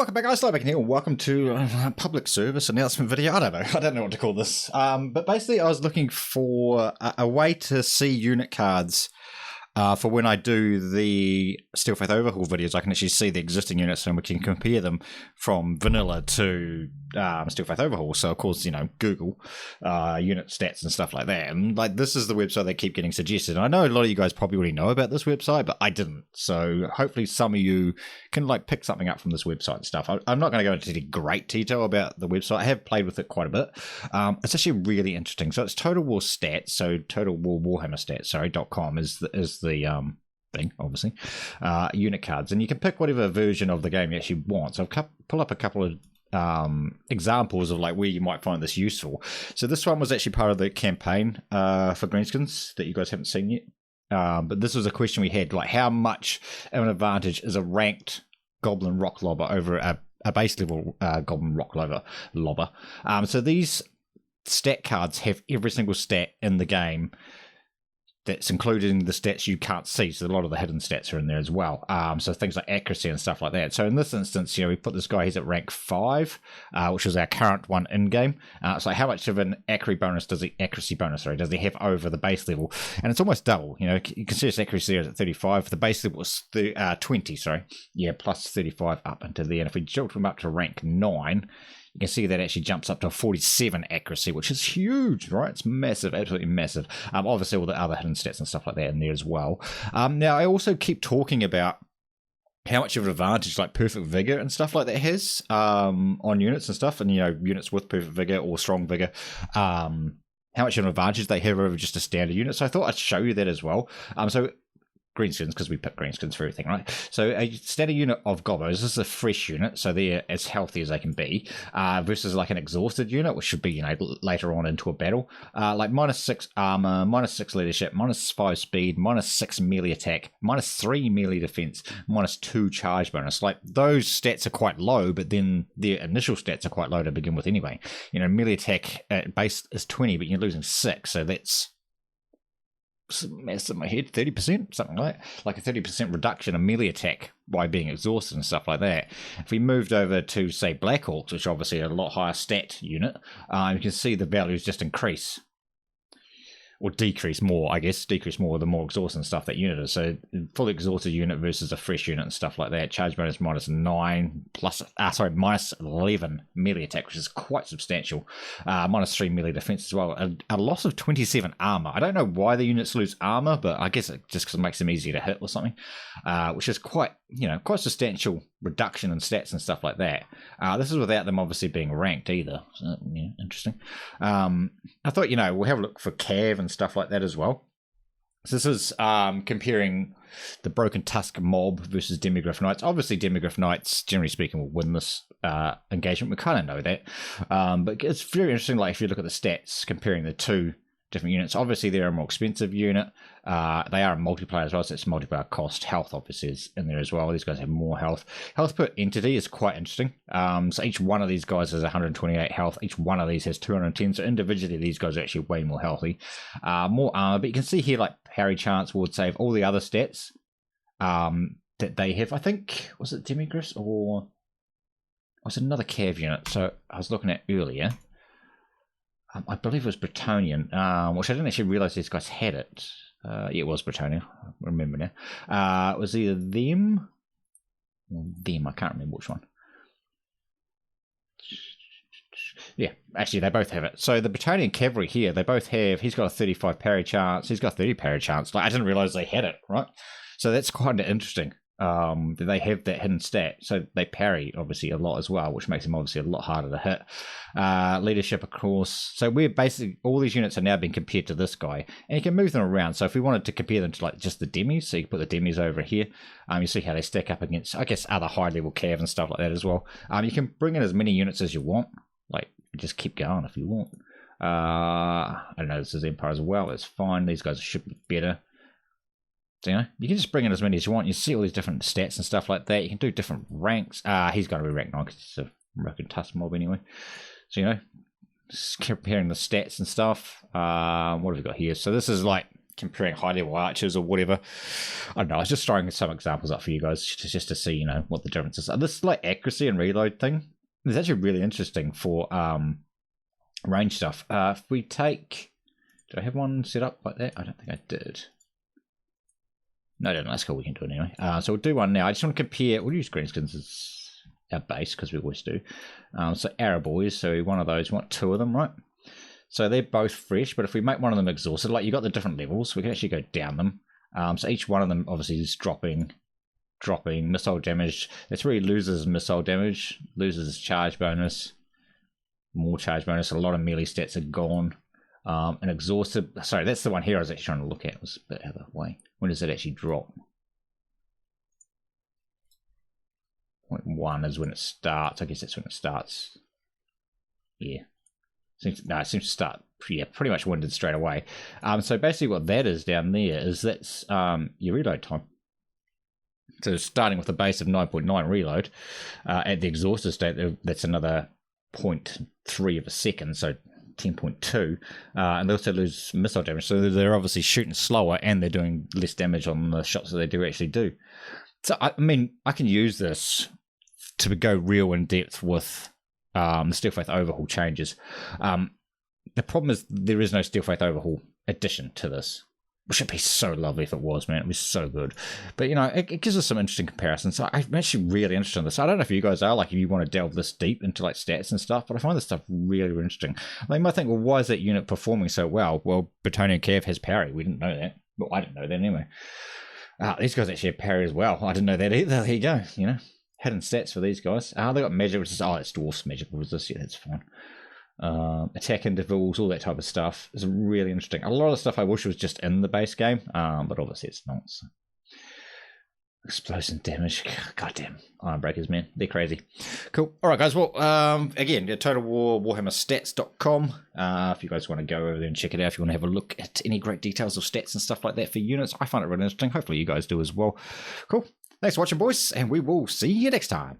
Welcome back, guys. Back here. Welcome to a public service announcement video. I don't know what to call this. But basically, I was looking for a way to see unit cards for when I do the Steel Faith Overhaul videos. I can actually see the existing units and we can compare them from vanilla to Steel Faith Overhaul. So, of course, Google unit stats and stuff like that. And this is the website they keep getting suggested. And I know a lot of you guys probably already know about this website, but I didn't. So hopefully some of you can pick something up from this website and stuff. I'm not going to go into great detail about the website. I have played with it quite a bit. It's actually really interesting. So it's Total War Stats. So Total War Warhammer Stats, .com is the thing, obviously. Unit cards. And you can pick whatever version of the game you actually want. So I've pulled up a couple of examples of where you might find this useful. So this one was actually part of the campaign for Greenskins that you guys haven't seen yet. But this was a question we had, how much of an advantage is a ranked Goblin Rock Lobber over a base level Goblin Rock Lobber? So these stat cards have every single stat in the game that's included in the stats you can't see. So a lot of the hidden stats are in there as well. So things like accuracy and stuff like that. So in this instance, we put this guy, he's at rank 5, which is our current one in-game. So how much of an accuracy bonus does he have over the base level? And it's almost double. You can see his accuracy is at 35. The base level was 20, sorry. Yeah, plus 35 up into there. And if we jumped him up to rank 9, you can see that actually jumps up to 47 accuracy, which is huge, right? It's massive, absolutely massive. Obviously, all the other hidden stats and stuff like that in there as well. Now, I also keep talking about how much of an advantage perfect vigor and stuff like that has on units and stuff, and units with perfect vigor or strong vigor. How much of an advantage they have over just a standard unit. So I thought I'd show you that as well. So Greenskins, because we pick Greenskins for everything, right? So a standard unit of Gobos, this is a fresh unit, so they're as healthy as they can be, versus an exhausted unit, which should be, later on into a battle. -6 armor, -6 leadership, -5 speed, -6 melee attack, -3 melee defense, -2 charge bonus. Those stats are quite low, but then their initial stats are quite low to begin with anyway. Melee attack at base is 20, but you're losing 6, so that's mess in my head, 30%, something like that. A 30% reduction in melee attack by being exhausted and stuff like that. If we moved over to, say, Black Hawks, which obviously are a lot higher stat unit, you can see the values just increase. Or decrease more, I guess. Decrease more the more exhausted and stuff that unit is. So fully exhausted unit versus a fresh unit and stuff like that. Charge bonus -9 plus, -11 melee attack, which is quite substantial. -3 melee defense as well. A loss of 27 armor. I don't know why the units lose armor, but I guess it just because it makes them easier to hit or something. Which is quite substantial reduction in stats and stuff like that. This is without them obviously being ranked either. So, interesting. I thought, we'll have a look for Cav and stuff like that as well. So this is comparing the Broken Tusk mob versus Demography Knights. Obviously, Demography Knights, generally speaking, will win this engagement. We kind of know that. But it's very interesting, if you look at the stats, comparing the two different units. Obviously, they're a more expensive unit. They are a multiplayer as well, so it's multiplayer cost. Health, obviously, is in there as well. These guys have more health. Health per entity is quite interesting. So each one of these guys has 128 health. Each one of these has 210. So individually, these guys are actually way more healthy. More armor, but you can see here, parry chance, ward save, all the other stats that they have. I think, was it Demigriffs or was it another Cav unit? So I was looking at earlier. I believe it was Bretonian, which I didn't actually realise these guys had it. Yeah, it was Bretonian. I remember now. It was either them or them. I can't remember which one. Yeah, actually, they both have it. So the Battalion Cavalry here, they both have. He's got a 35 parry chance. He's got a 30 parry chance. I didn't realise they had it, right? So that's kind of interesting. That they have that hidden stat, so they parry obviously a lot as well, which makes them obviously a lot harder to hit. Leadership, of course. So we're basically, all these units are now being compared to this guy, and you can move them around. So if we wanted to compare them to just the demis, so you can put the demis over here. You see how they stack up against, I guess, other high level Cav and stuff like that as well. You can bring in as many units as you want. Just keep going if you want. I don't know. This is Empire as well. It's fine. These guys should be better. So, you can just bring in as many as you want. You see all these different stats and stuff like that. You can do different ranks. He's going to be rank 9 because it's a Broken Tusk mob anyway. So, just comparing the stats and stuff. What have we got here? So this is comparing high-level archers or whatever. I don't know. I was just throwing some examples up for you guys just to see, what the differences are. This like accuracy and reload thing is actually really interesting for range stuff. If we take, did I have one set up like that? I don't think I did. No, I didn't. That's cool. We can do it anyway. So we'll do one now. I just want to compare. We'll use greenskins as our base because we always do. So Arab boys. So one of those. We want 2 of them, right? So they're both fresh, but if we make one of them exhausted, like you got the different levels, we can actually go down them. So each one of them obviously is dropping missile damage. That's where he loses missile damage, loses charge bonus, more charge bonus. A lot of melee stats are gone. And exhausted. Sorry, that's the one here I was actually trying to look at. It was a bit out of the way. When does it actually drop? 0.1 is when it starts. I guess that's when it starts. Yeah. It seems to start pretty much winded straight away. So basically what that is down there is that's your reload time. So starting with a base of 9.9 reload, at the exhausted state, that's another 0.3 of a second, so 10.2. And they also lose missile damage, so they're obviously shooting slower and they're doing less damage on the shots that they do actually do. So, I mean, I can use this to go real in depth with the Steel Faith Overhaul changes. The problem is there is no Steel Faith Overhaul addition to this, which would be so lovely if it was, man. It was so good. But, it gives us some interesting comparisons. So I'm actually really interested in this. I don't know if you guys are, like, if you want to delve this deep into, like, stats and stuff, but I find this stuff really, really interesting. Like, you might think, well, why is that unit performing so well? Well, Battalion Cav has parry. We didn't know that. Well, I didn't know that anyway. These guys actually have parry as well. I didn't know that either. There you go, Hidden stats for these guys. They got magic, which is, it's dwarfs magical resist. Yeah, that's fine. Attack intervals, all that type of stuff. It's really interesting. A lot of the stuff I wish was just in the base game, but obviously it's not. So. Explosion damage. Goddamn. Iron Breakers, man. They're crazy. Cool. All right, guys. Well, again, Total War WarhammerStats.com. If you guys want to go over there and check it out, if you want to have a look at any great details of stats and stuff like that for units, I find it really interesting. Hopefully you guys do as well. Cool. Thanks for watching, boys, and we will see you next time.